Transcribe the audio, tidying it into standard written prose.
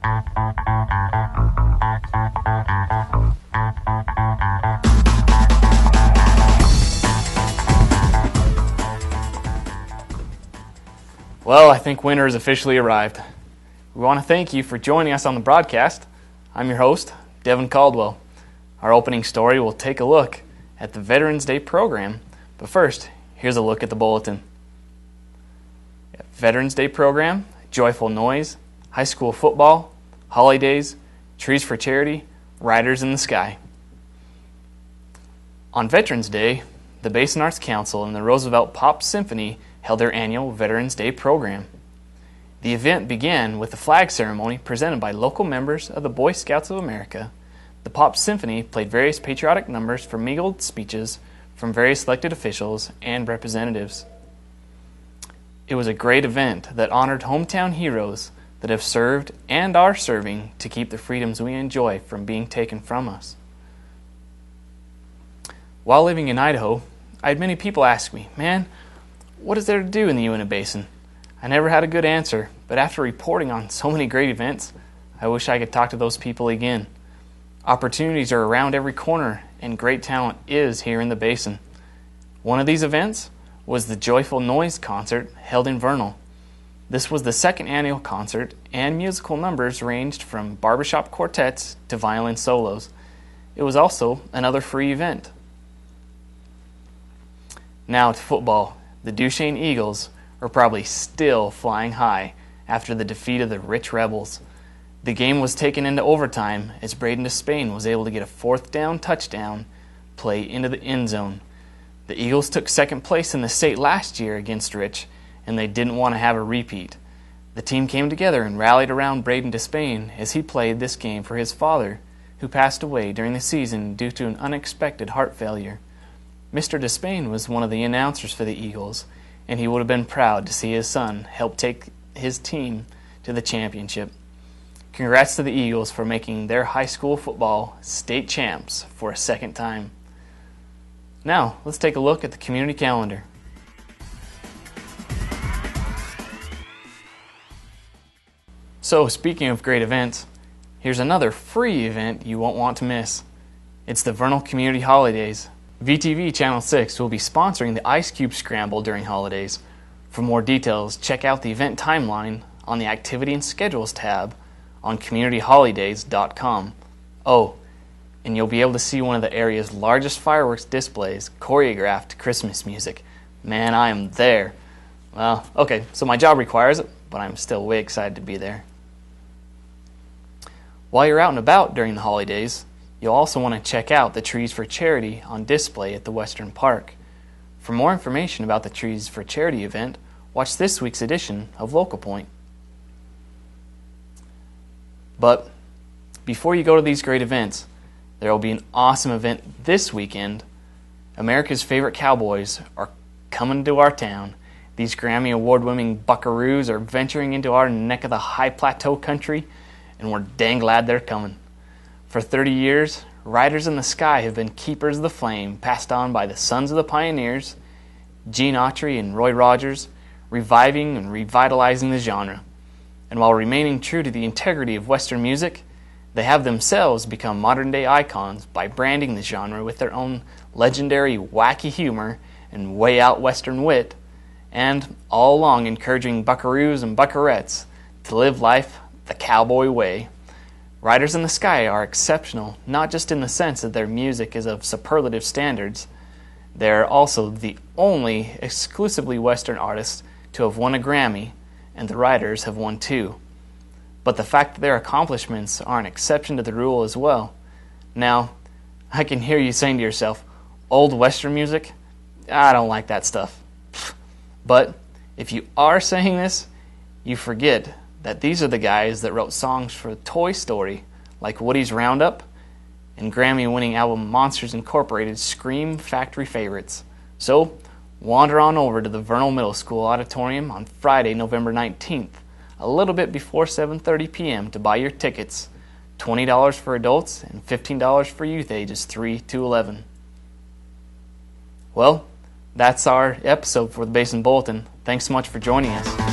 Well, I think winter has officially arrived. We want to thank you for joining us on the broadcast. I'm your host, Devin Caldwell. Our opening story will take a look at the Veterans Day program, but first, here's a look at the Bulletin. Veterans Day program, joyful noise, high school football, holidays, trees for charity, riders in the sky. On Veterans Day, the Basin Arts Council and the Roosevelt Pop Symphony held their annual Veterans Day program. The event began with a flag ceremony presented by local members of the Boy Scouts of America. The Pop Symphony played various patriotic numbers from mingled speeches from various elected officials and representatives. It was a great event that honored hometown heroes that have served and are serving to keep the freedoms we enjoy from being taken from us. While living in Idaho, I had many people ask me, "Man, what is there to do in the Uinta Basin?" I never had a good answer, but after reporting on so many great events, I wish I could talk to those people again. Opportunities are around every corner, and great talent is here in the Basin. One of these events was the Joyful Noise concert held in Vernal. This was the second annual concert, and musical numbers ranged from barbershop quartets to violin solos. It was also another free event. Now to football. The Duchesne Eagles are probably still flying high after the defeat of the Rich Rebels. The game was taken into overtime as Braden Despain was able to get a fourth down touchdown play into the end zone. The Eagles took second place in the state last year against Rich, and they didn't want to have a repeat. The team came together and rallied around Braden Despain as he played this game for his father, who passed away during the season due to an unexpected heart failure. Mr. Despain was one of the announcers for the Eagles, and he would have been proud to see his son help take his team to the championship. Congrats to the Eagles for making their high school football state champs for a second time. Now, let's take a look at the community calendar. So, speaking of great events, here's another free event you won't want to miss. It's the Vernal Community Holidays. VTV Channel 6 will be sponsoring the Ice Cube Scramble during holidays. For more details, check out the event timeline on the Activity and Schedules tab on communityholidays.com. Oh, and you'll be able to see one of the area's largest fireworks displays, choreographed Christmas music. Man, I am there. Well, okay, so my job requires it, but I'm still way excited to be there. While you're out and about during the holidays, you'll also want to check out the Trees for Charity on display at the Western Park. For more information about the Trees for Charity event, watch this week's edition of Local Point. But before you go to these great events, there will be an awesome event this weekend. America's favorite cowboys are coming to our town. These Grammy Award-winning buckaroos are venturing into our neck of the high plateau country, and we're dang glad they're coming. For 30 years, Riders in the Sky have been keepers of the flame passed on by the sons of the pioneers, Gene Autry and Roy Rogers, reviving and revitalizing the genre. And while remaining true to the integrity of Western music, they have themselves become modern-day icons by branding the genre with their own legendary wacky humor and way-out Western wit, and all along encouraging buckaroos and buckarettes to live life the cowboy way. Riders in the Sky are exceptional, not just in the sense that their music is of superlative standards. They're also the only exclusively Western artists to have won a Grammy, and the Riders have won 2. But the fact that their accomplishments are an exception to the rule as well. Now, I can hear you saying to yourself, old Western music? I don't like that stuff. But if you are saying this, you forget that these are the guys that wrote songs for Toy Story, like Woody's Roundup, and Grammy-winning album Monsters Incorporated's Scream Factory Favorites. So, wander on over to the Vernal Middle School Auditorium on Friday, November 19th, a little bit before 7:30 p.m. to buy your tickets. $20 for adults and $15 for youth ages 3 to 11. Well, that's our episode for the Basin Bulletin. Thanks so much for joining us.